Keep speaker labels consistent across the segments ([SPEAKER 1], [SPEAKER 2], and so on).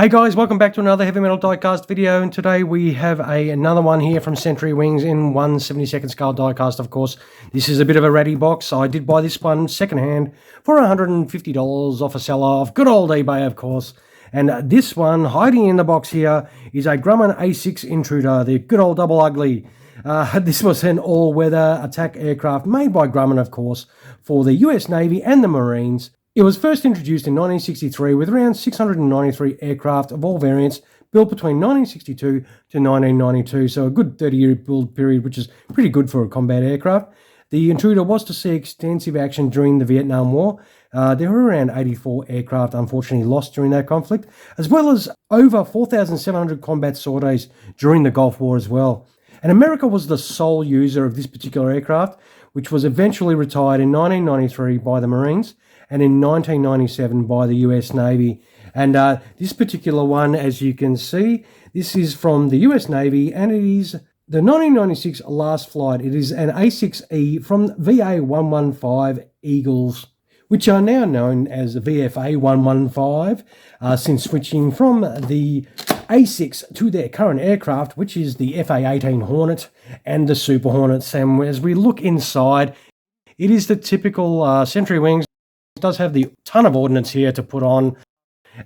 [SPEAKER 1] Hey guys, welcome back to another Heavy Metal Diecast video, and today we have another one here from Century Wings in 1/72nd scale diecast, of course. This is a bit of a ratty box. I did buy this one secondhand for $150 off a seller of good old eBay, of course. And this one, hiding in the box here, is a Grumman A-6 Intruder, the good old double ugly. This was an all-weather attack aircraft made by Grumman, of course, for the US Navy and the Marines. It was first introduced in 1963 with around 693 aircraft of all variants built between 1962 to 1992, so a good 30-year build period, which is pretty good for a combat aircraft. The Intruder was to see extensive action during the Vietnam War. There were around 84 aircraft unfortunately lost during that conflict, as well as over 4,700 combat sorties during the Gulf War as well. And America was the sole user of this particular aircraft, which was eventually retired in 1993 by the Marines and in 1997 by the US Navy. And this particular one, as you can see, this is from the US Navy, and it is the 1996 last flight. It is an A-6E from VA-115 Eagles, which are now known as VFA-115, since switching from the A-6 to their current aircraft, which is the FA-18 Hornet and the Super Hornets. And as we look inside, it is the typical Century Wings. It does have the ton of ordnance here to put on,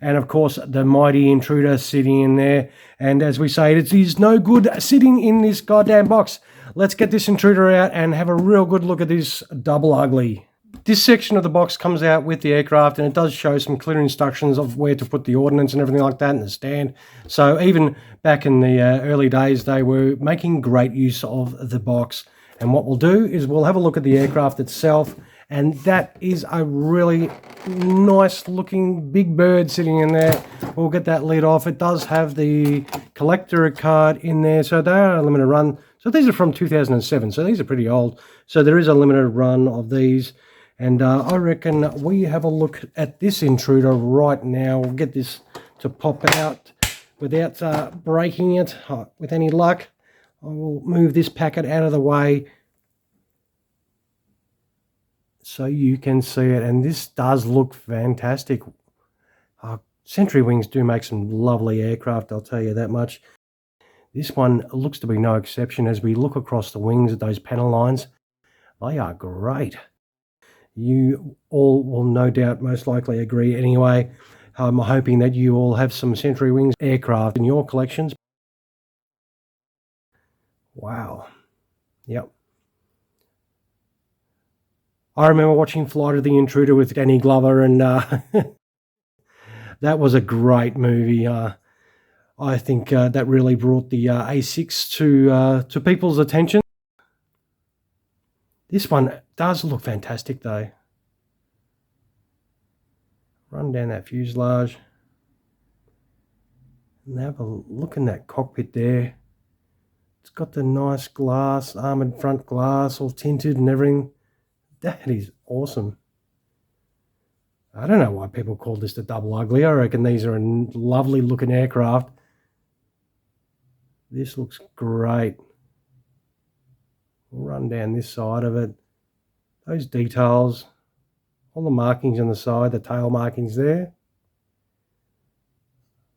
[SPEAKER 1] and of course the mighty Intruder sitting in there. And as we say, it is no good sitting in this goddamn box. Let's get this Intruder out and have a real good look at this double ugly. This section of the box comes out with the aircraft, and it does show some clear instructions of where to put the ordnance and everything like that in the stand. So even back in the early days, they were making great use of the box. And what we'll do is we'll have a look at the aircraft itself, and that is a really nice looking big bird sitting in there. We'll get that lid off. It does have the collector card in there, so they are a limited run. So these are from 2007, so these are pretty old. So there is a limited run of these. And I reckon we have a look at this Intruder right now. We'll get this to pop out without breaking it with any luck. I will move this packet out of the way so you can see it. And this does look fantastic. Century Wings do make some lovely aircraft, I'll tell you that much. This one looks to be no exception. As we look across the wings at those panel lines, they are great. You all will no doubt most likely agree anyway. I'm hoping that you all have some Century Wings aircraft in your collections. Wow. Yep. I remember watching Flight of the Intruder with Danny Glover, and that was a great movie. I think that really brought the A6 to people's attention. This one does look fantastic though. Run down that fuselage and have a look in that cockpit there. It's got the nice glass, armoured front glass, all tinted and everything. That is awesome. I don't know why people call this the double ugly. I reckon these are a lovely looking aircraft. This looks great. We'll run down this side of it. Those details, all the markings on the side, the tail markings there.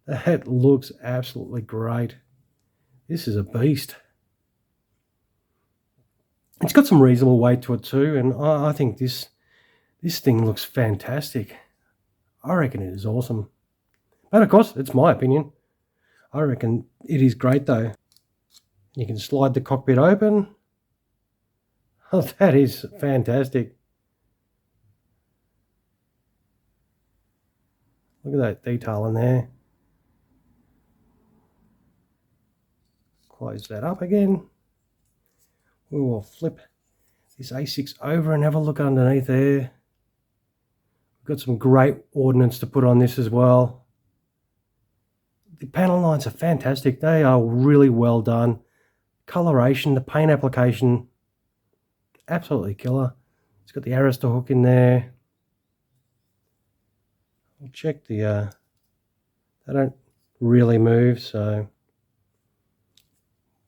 [SPEAKER 1] That looks absolutely great. This is a beast. It's got some reasonable weight to it too, and I think this thing looks fantastic. I reckon it is awesome. But of course, it's my opinion. I reckon it is great though. You can slide the cockpit open. Oh, that is fantastic. Look at that detail in there. Close that up again. We will flip this A6 over and have a look underneath there. We've got some great ordnance to put on this as well. The panel lines are fantastic. They are really well done. Coloration, the paint application, absolutely killer. It's got the arrestor hook in there. We'll check the they don't really move, so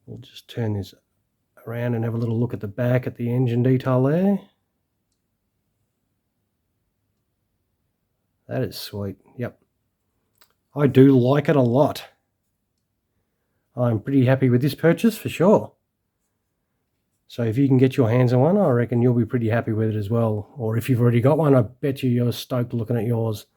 [SPEAKER 1] we'll just turn this around and have a little look at the back at the engine detail there. That is sweet. Yep. I do like it a lot. I'm pretty happy with this purchase for sure. So if you can get your hands on one, I reckon you'll be pretty happy with it as well. Or if you've already got one, I bet you're stoked looking at yours.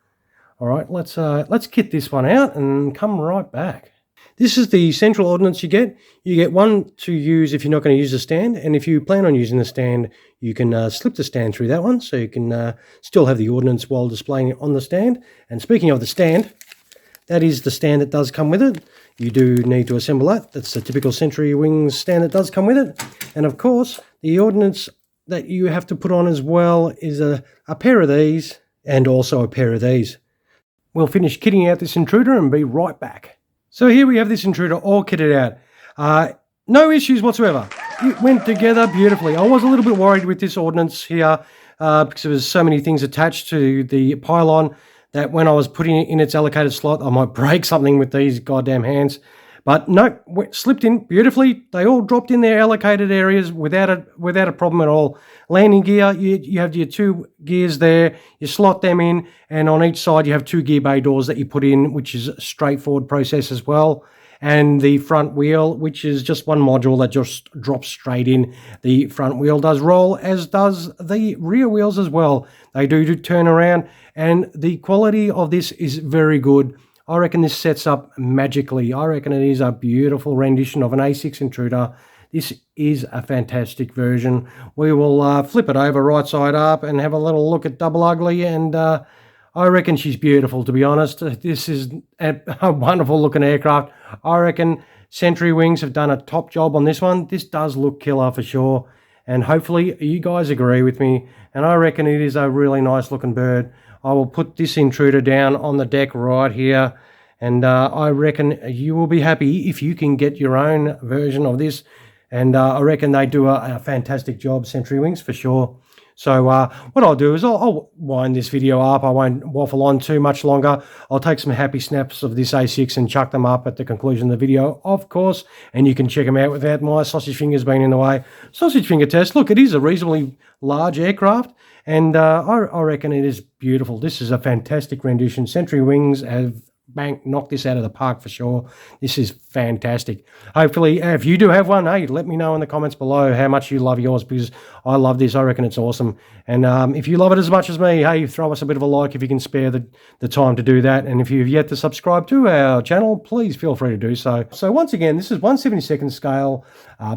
[SPEAKER 1] All right, let's kit this one out and come right back. This is the central ordnance you get. You get one to use if you're not going to use the stand, and if you plan on using the stand, you can slip the stand through that one, so you can still have the ordnance while displaying it on the stand. And speaking of the stand, that is the stand that does come with it. You do need to assemble that. That's the typical Century Wings stand that does come with it. And of course, the ordnance that you have to put on as well is a pair of these and also a pair of these. We'll finish kitting out this intruder and be right back. So here we have this intruder all kitted out. No issues whatsoever. It went together beautifully. I was a little bit worried with this ordnance here because there was so many things attached to the pylon that when I was putting it in its allocated slot, I might break something with these goddamn hands. But no, slipped in beautifully. They all dropped in their allocated areas without a problem at all. Landing gear, you have your 2 gears there. You slot them in, and on each side you have 2 gear bay doors that you put in, which is a straightforward process as well. And the front wheel, which is just one module that just drops straight in. The front wheel does roll, as does the rear wheels as well. They do turn around, and the quality of this is very good. I reckon this sets up magically. I reckon it is a beautiful rendition of an A-6 Intruder. This is a fantastic version. We will flip it over right side up and have a little look at Double Ugly, and I reckon she's beautiful, to be honest. This is a wonderful looking aircraft. I reckon Century Wings have done a top job on this one. This does look killer for sure, and hopefully you guys agree with me, and I reckon it is a really nice looking bird. I will put this intruder down on the deck right here, and I reckon you will be happy if you can get your own version of this, and I reckon they do a fantastic job, Century Wings, for sure. So what I'll do is I'll wind this video up. I won't waffle on too much longer. I'll take some happy snaps of this A6 and chuck them up at the conclusion of the video, of course, and you can check them out without my sausage fingers being in the way. Sausage finger test. Look, it is a reasonably large aircraft, and I reckon it is beautiful. This is a fantastic rendition. Century Wings have knocked this out of the park for sure. This is fantastic. Hopefully, if you do have one, hey, let me know in the comments below how much you love yours, because I love this. I reckon it's awesome. And if you love it as much as me, hey, throw us a bit of a like if you can spare the time to do that. And if you've yet to subscribe to our channel, please feel free to do so. So once again, this is 1/72nd scale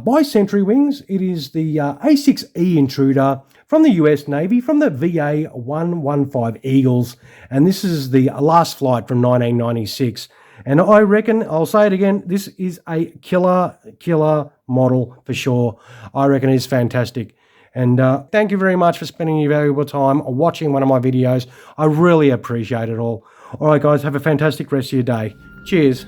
[SPEAKER 1] by Century Wings. It is the A-6E Intruder from the US Navy, from the VA-115 Eagles. And this is the last flight from 1996. And I reckon, I'll say it again, this is a killer model for sure. I reckon it's fantastic. And thank you very much for spending your valuable time watching one of my videos. I really appreciate it all. All right, guys, have a fantastic rest of your day. Cheers.